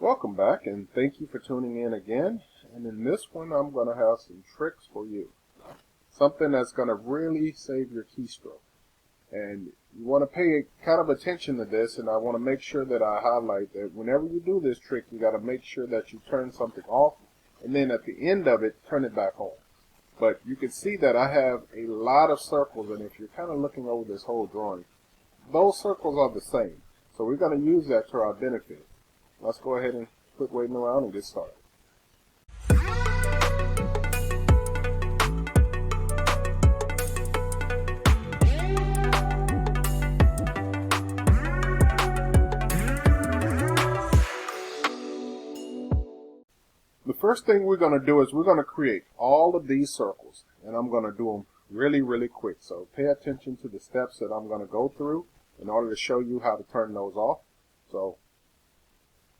Welcome back, and thank you for tuning in again. And in this one, I'm going to have some tricks for you. Something that's going to really save your keystroke. And you want to pay kind of attention to this, and I want to make sure that I highlight that whenever you do this trick, you got to make sure that you turn something off, and then at the end of it, turn it back on. But you can see that I have a lot of circles, and if you're kind of looking over this whole drawing, those circles are the same. So we're going to use that to our benefit. Let's go ahead and quit waiting around and get started. The first thing we're going to do is we're going to create all of these circles, and I'm going to do them really quick. So pay attention to the steps that I'm going to go through in order to show you how to turn those off.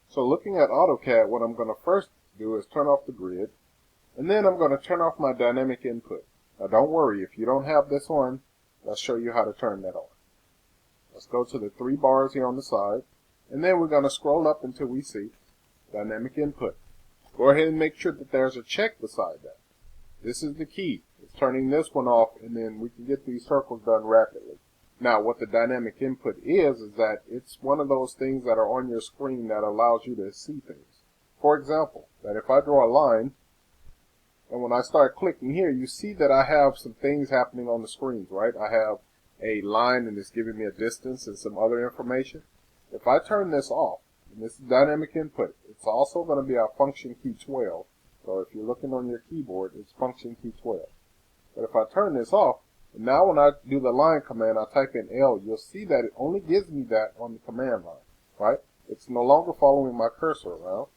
So looking at AutoCAD, what I'm going to first do is turn off the grid, and then I'm going to turn off my dynamic input. Now don't worry, if you don't have this on, I'll show you how to turn that on. Let's go to the three bars here on the side, and then we're going to scroll up until we see dynamic input. Go ahead and make sure that there's a check beside that. This is the key. It's turning this one off, and then we can get these circles done rapidly. Now, what the dynamic input is that it's one of those things that are on your screen that allows you to see things. For example, that if I draw a line, and when I start clicking here, you see that I have some things happening on the screens, right? I have a line, and it's giving me a distance and some other information. If I turn this off, and this is dynamic input, it's also going to be our function key 12. So if you're looking on your keyboard, it's function key 12. But if I turn this off, and now when I do the line command, I type in L, you'll see that it only gives me that on the command line, right? It's no longer following my cursor around.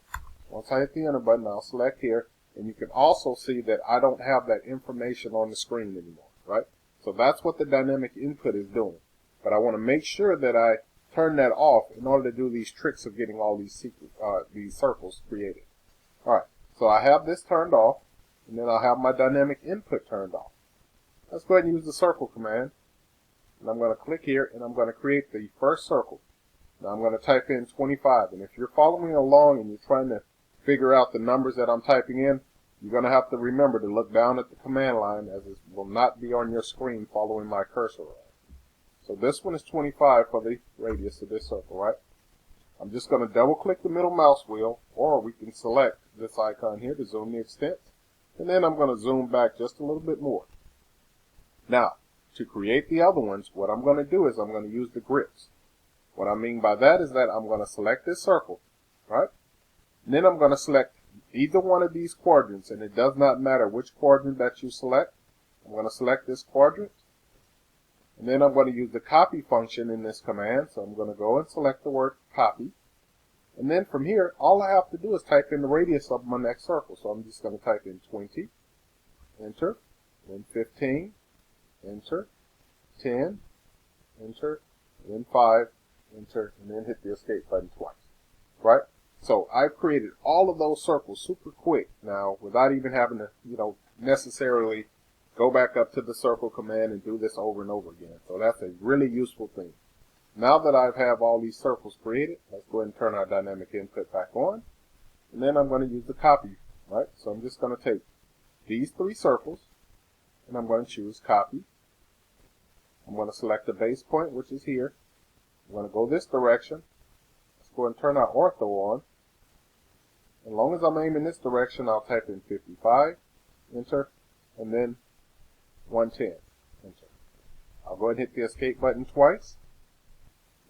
Once I hit the enter button, I'll select here, and you can also see that I don't have that information on the screen anymore, right? So that's what the dynamic input is doing. But I want to make sure that I turn that off in order to do these tricks of getting all these circles created. All right, so I have this turned off, and then I'll have my dynamic input turned off. Let's go ahead and use the circle command. And I'm going to click here, and I'm going to create the first circle. Now I'm going to type in 25. And if you're following along and you're trying to figure out the numbers that I'm typing in, you're going to have to remember to look down at the command line, as it will not be on your screen following my cursor around. So this one is 25 for the radius of this circle, right? I'm just going to double click the middle mouse wheel, or we can select this icon here to zoom the extent. And then I'm going to zoom back just a little bit more. Now, to create the other ones, what I'm going to do is I'm going to use the grips. What I mean by that is that I'm going to select this circle, right? And then I'm going to select either one of these quadrants, and it does not matter which quadrant that you select. I'm going to select this quadrant, and then I'm going to use the copy function in this command. So I'm going to go and select the word copy. And then from here, all I have to do is type in the radius of my next circle. So I'm just going to type in 20, enter, then 15, enter, 10, enter, then 5, enter, and then hit the escape button twice, right? So I've created all of those circles super quick now without even having to, necessarily go back up to the circle command and do this over and over again. So that's a really useful thing. Now that I have all these circles created, let's go ahead and turn our dynamic input back on. And then I'm going to use the copy, right? So I'm just going to take these three circles, and I'm going to choose copy. I'm going to select the base point, which is here. I'm going to go this direction. Let's go and turn our ortho on. As long as I'm aiming this direction, I'll type in 55, enter, and then 110, enter. I'll go ahead and hit the escape button twice.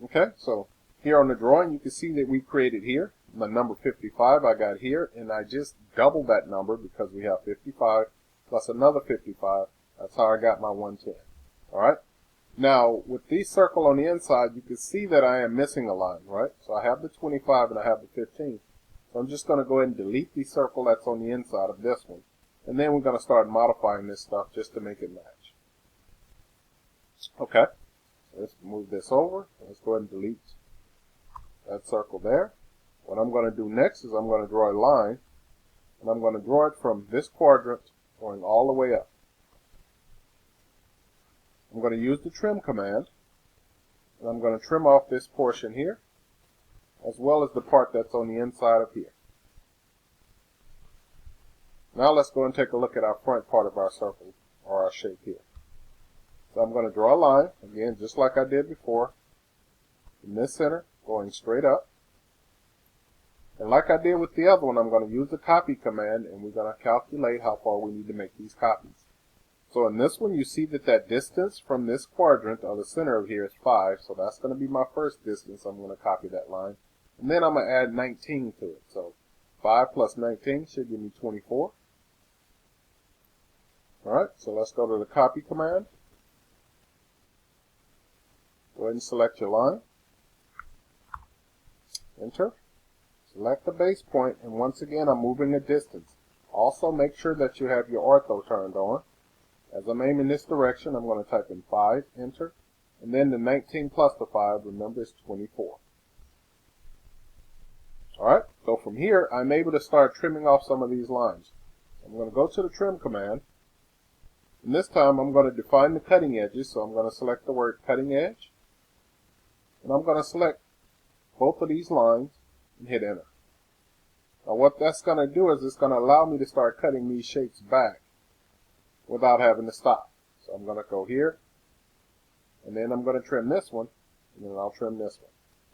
Okay, so here on the drawing, you can see that we created here. My number 55 I got here, and I just doubled that number because we have 55 plus another 55. That's how I got my 110. All right. Now, with this circle on the inside, you can see that I am missing a line, right? So I have the 25 and I have the 15. So I'm just going to go ahead and delete the circle that's on the inside of this one. And then we're going to start modifying this stuff just to make it match. Okay. Let's move this over. Let's go ahead and delete that circle there. What I'm going to do next is I'm going to draw a line. And I'm going to draw it from this quadrant going all the way up. I'm going to use the trim command, and I'm going to trim off this portion here. as well as the part that's on the inside of here. Now let's go and take a look at our front part of our circle or our shape here. So I'm going to draw a line, again, just like I did before, in this center, going straight up. And like I did with the other one, I'm going to use the copy command, and we're going to calculate how far we need to make these copies. So in this one, you see that that distance from this quadrant, or the center of here, is 5. So that's going to be my first distance. I'm going to copy that line. And then I'm going to add 19 to it. So 5 plus 19 should give me 24. Alright, so let's go to the copy command. Go ahead and select your line. Enter. Select the base point, and once again I'm moving a distance. Also make sure that you have your ortho turned on. As I'm aiming this direction, I'm going to type in 5, enter, and then the 19 plus the 5, remember, is 24. Alright, so from here I'm able to start trimming off some of these lines. I'm going to go to the trim command, and this time I'm going to define the cutting edges, so I'm going to select the word cutting edge, and I'm going to select both of these lines and hit enter. Now what that's going to do is it's going to allow me to start cutting these shapes back without having to stop. So I'm going to go here, and then I'm going to trim this one, and then I'll trim this one.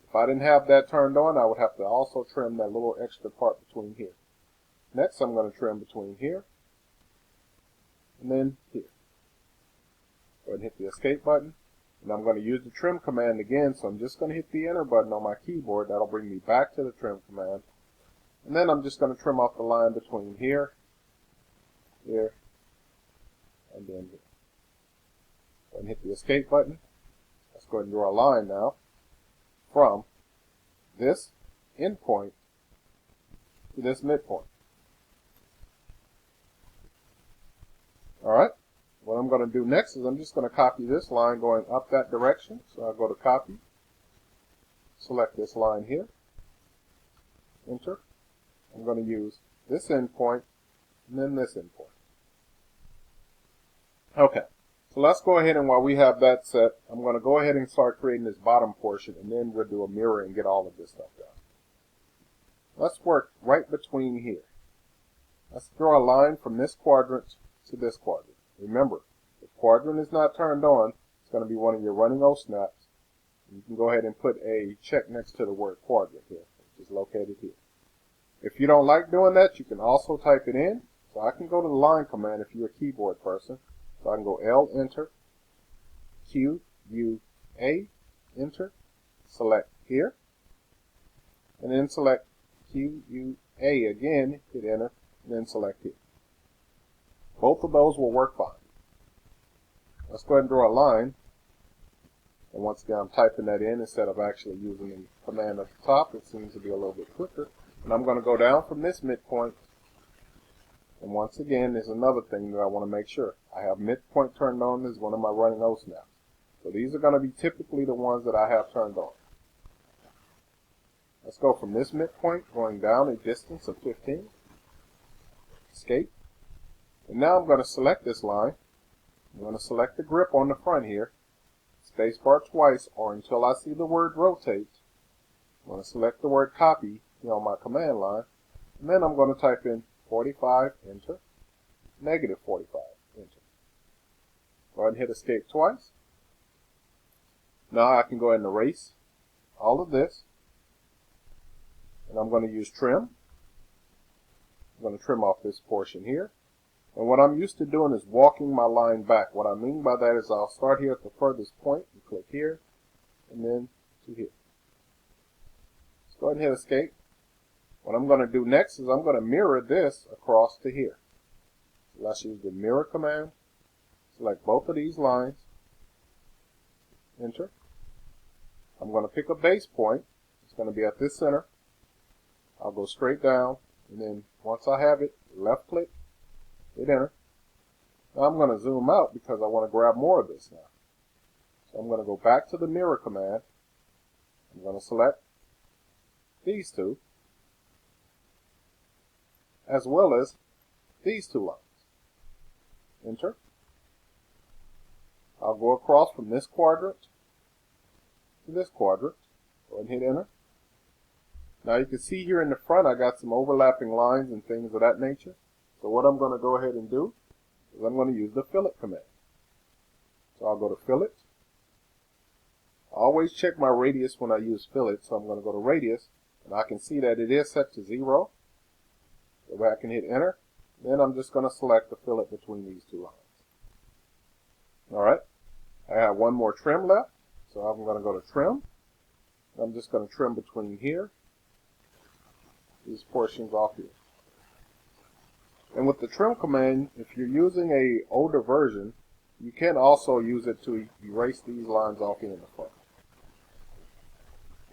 If I didn't have that turned on, I would have to also trim that little extra part between here. Next, I'm going to trim between here and then here. Go ahead and hit the escape button, and I'm going to use the trim command again, so I'm just going to hit the enter button on my keyboard. That'll bring me back to the trim command. And then I'm just going to trim off the line between here, here, and then here. Go ahead and hit the escape button. Let's go ahead and draw a line now from this endpoint to this midpoint. Alright, what I'm going to do next is I'm just going to copy this line going up that direction. So I'll go to copy, select this line here, enter. I'm going to use this endpoint and then this endpoint. Okay, so let's go ahead, and while we have that set, I'm going to go ahead and start creating this bottom portion, and then we'll do a mirror and get all of this stuff done. Let's work right between here. Let's draw a line from this quadrant to this quadrant. Remember, if quadrant is not turned on, it's going to be one of your running O snaps. You can go ahead and put a check next to the word quadrant here, which is located here. If you don't like doing that, you can also type it in. So I can go to the line command if you're a keyboard person. So I can go L, enter, Q, U, A, enter, select here, and then select Q, U, A again, hit enter, and then select here. Both of those will work fine. Let's go ahead and draw a line. And once again, I'm typing that in instead of actually using the command at the top. It seems to be a little bit quicker. And I'm going to go down from this midpoint. And once again, there's another thing that I want to make sure. I have midpoint turned on as one of my running O snaps. So these are going to be typically the ones that I have turned on. Let's go from this midpoint, going down a distance of 15. Escape. And now I'm going to select this line. I'm going to select the grip on the front here. Spacebar twice, or until I see the word rotate. I'm going to select the word copy here on my command line. And then I'm going to type in 45, enter, negative 45, enter. Go ahead and hit escape twice. Now I can go ahead and erase all of this. And I'm going to use trim. I'm going to trim off this portion here. And what I'm used to doing is walking my line back. What I mean by that is I'll start here at the furthest point and click here, and then to here. Let's go ahead and hit escape. What I'm going to do next is I'm going to mirror this across to here. So let's use the mirror command. Select both of these lines. Enter. I'm going to pick a base point. It's going to be at this center. I'll go straight down, and then once I have it, left click, hit enter. Now I'm going to zoom out because I want to grab more of this now. So I'm going to go back to the mirror command. I'm going to select these two, as well as these two lines. Enter. I'll go across from this quadrant to this quadrant. Go ahead and hit enter. Now you can see here in the front I got some overlapping lines and things of that nature. So what I'm going to go ahead and do is I'm going to use the fillet command. So I'll go to fillet. I always check my radius when I use fillet, so I'm going to go to radius, and I can see that it is set to 0. Go back and hit enter. Then I'm just going to select the fillet between these two lines. Alright, I have one more trim left, so I'm going to go to trim. I'm just going to trim between here, these portions off here. And with the trim command, if you're using a older version, you can also use it to erase these lines off here in the front.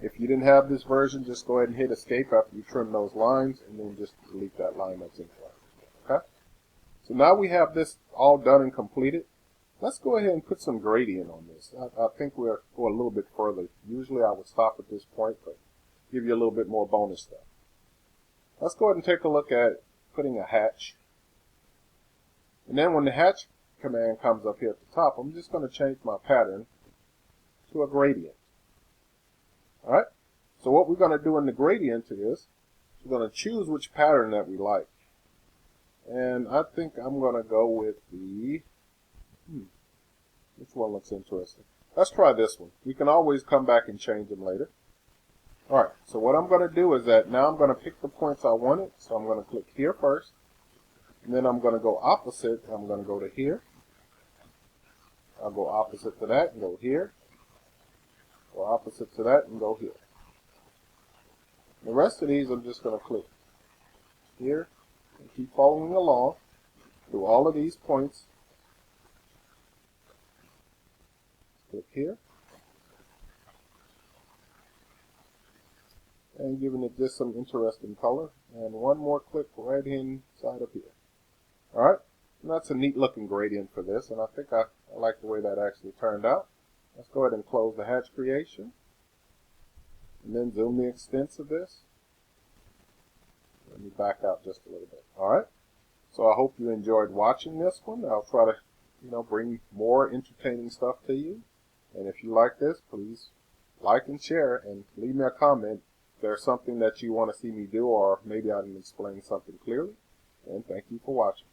If you didn't have this version, just go ahead and hit escape after you trim those lines, and then just delete that line that's in front. Okay? So now we have this all done and completed. Let's go ahead and put some gradient on this. I think we'll go a little bit further. Usually I would stop at this point, but give you a little bit more bonus stuff. Let's go ahead and take a look at putting a hatch. And then when the hatch command comes up here at the top, I'm just going to change my pattern to a gradient. Alright, so what we're going to do in the gradient is we're going to choose which pattern that we like. And I think I'm going to go with the, which one looks interesting? Let's try this one. We can always come back and change them later. Alright, so what I'm going to do is that now I'm going to pick the points I wanted. So I'm going to click here first. And then I'm going to go opposite. I'm going to go to here. I'll go opposite to that and go here. Go opposite to that and go here. The rest of these I'm just going to click here and keep following along through all of these points. Click here. And giving it just some interesting color. And one more click right inside of here. Alright, and that's a neat looking gradient for this, and I think I like the way that actually turned out. Let's go ahead and close the hatch creation. And then zoom the extents of this. Let me back out just a little bit. Alright, so I hope you enjoyed watching this one. I'll try to, bring more entertaining stuff to you. And if you like this, please like and share, and leave me a comment if there's something that you want to see me do, or maybe I didn't explain something clearly. And thank you for watching.